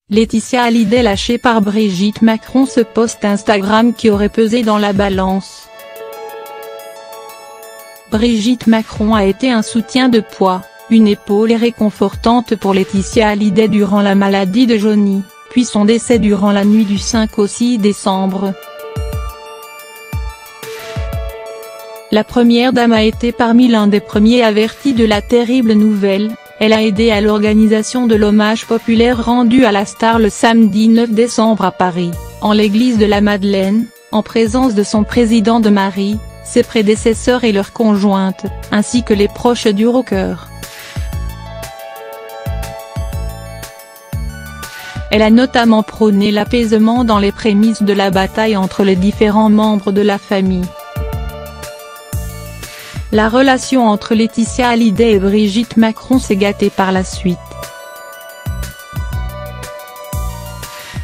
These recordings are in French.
Laetitia Hallyday lâchée par Brigitte Macron, ce post Instagram qui aurait pesé dans la balance. Brigitte Macron a été un soutien de poids, une épaule réconfortante pour Laetitia Hallyday durant la maladie de Johnny, puis son décès durant la nuit du 5 au 6 décembre. La première dame a été parmi l'un des premiers avertis de la terrible nouvelle. Elle a aidé à l'organisation de l'hommage populaire rendu à la star le samedi 9 décembre à Paris, en l'église de la Madeleine, en présence de son président de Marie, ses prédécesseurs et leurs conjointes, ainsi que les proches du rocker. Elle a notamment prôné l'apaisement dans les prémices de la bataille entre les différents membres de la famille. La relation entre Laetitia Hallyday et Brigitte Macron s'est gâtée par la suite.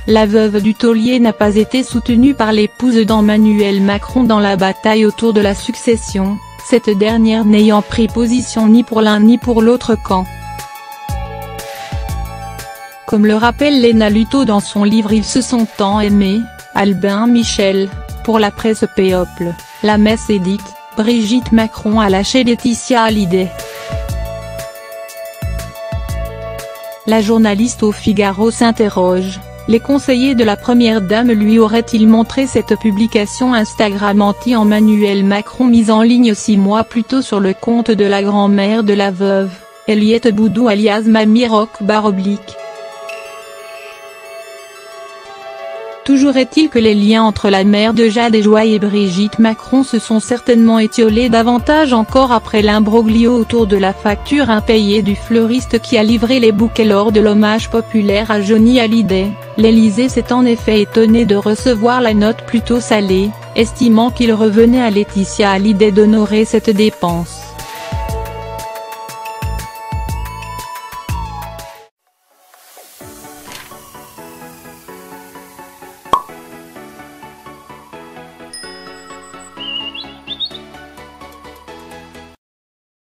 La veuve du taulier n'a pas été soutenue par l'épouse d'Emmanuel Macron dans la bataille autour de la succession, cette dernière n'ayant pris position ni pour l'un ni pour l'autre camp. Comme le rappelle Léna Luto dans son livre Ils se sont tant aimés, Albin Michel, pour la presse People, la messe est dite. Brigitte Macron a lâché Laetitia Hallyday. La journaliste au Figaro s'interroge, les conseillers de la première dame lui auraient-ils montré cette publication Instagram anti-Emmanuel Macron mise en ligne 6 mois plus tôt sur le compte de la grand-mère de la veuve, Eliette Boudou alias Mamie Rock /. Toujours est-il que les liens entre la mère de Jade et Joy et Brigitte Macron se sont certainement étiolés davantage encore après l'imbroglio autour de la facture impayée du fleuriste qui a livré les bouquets lors de l'hommage populaire à Johnny Hallyday. L'Élysée s'est en effet étonné de recevoir la note plutôt salée, estimant qu'il revenait à Laetitia Hallyday d'honorer cette dépense.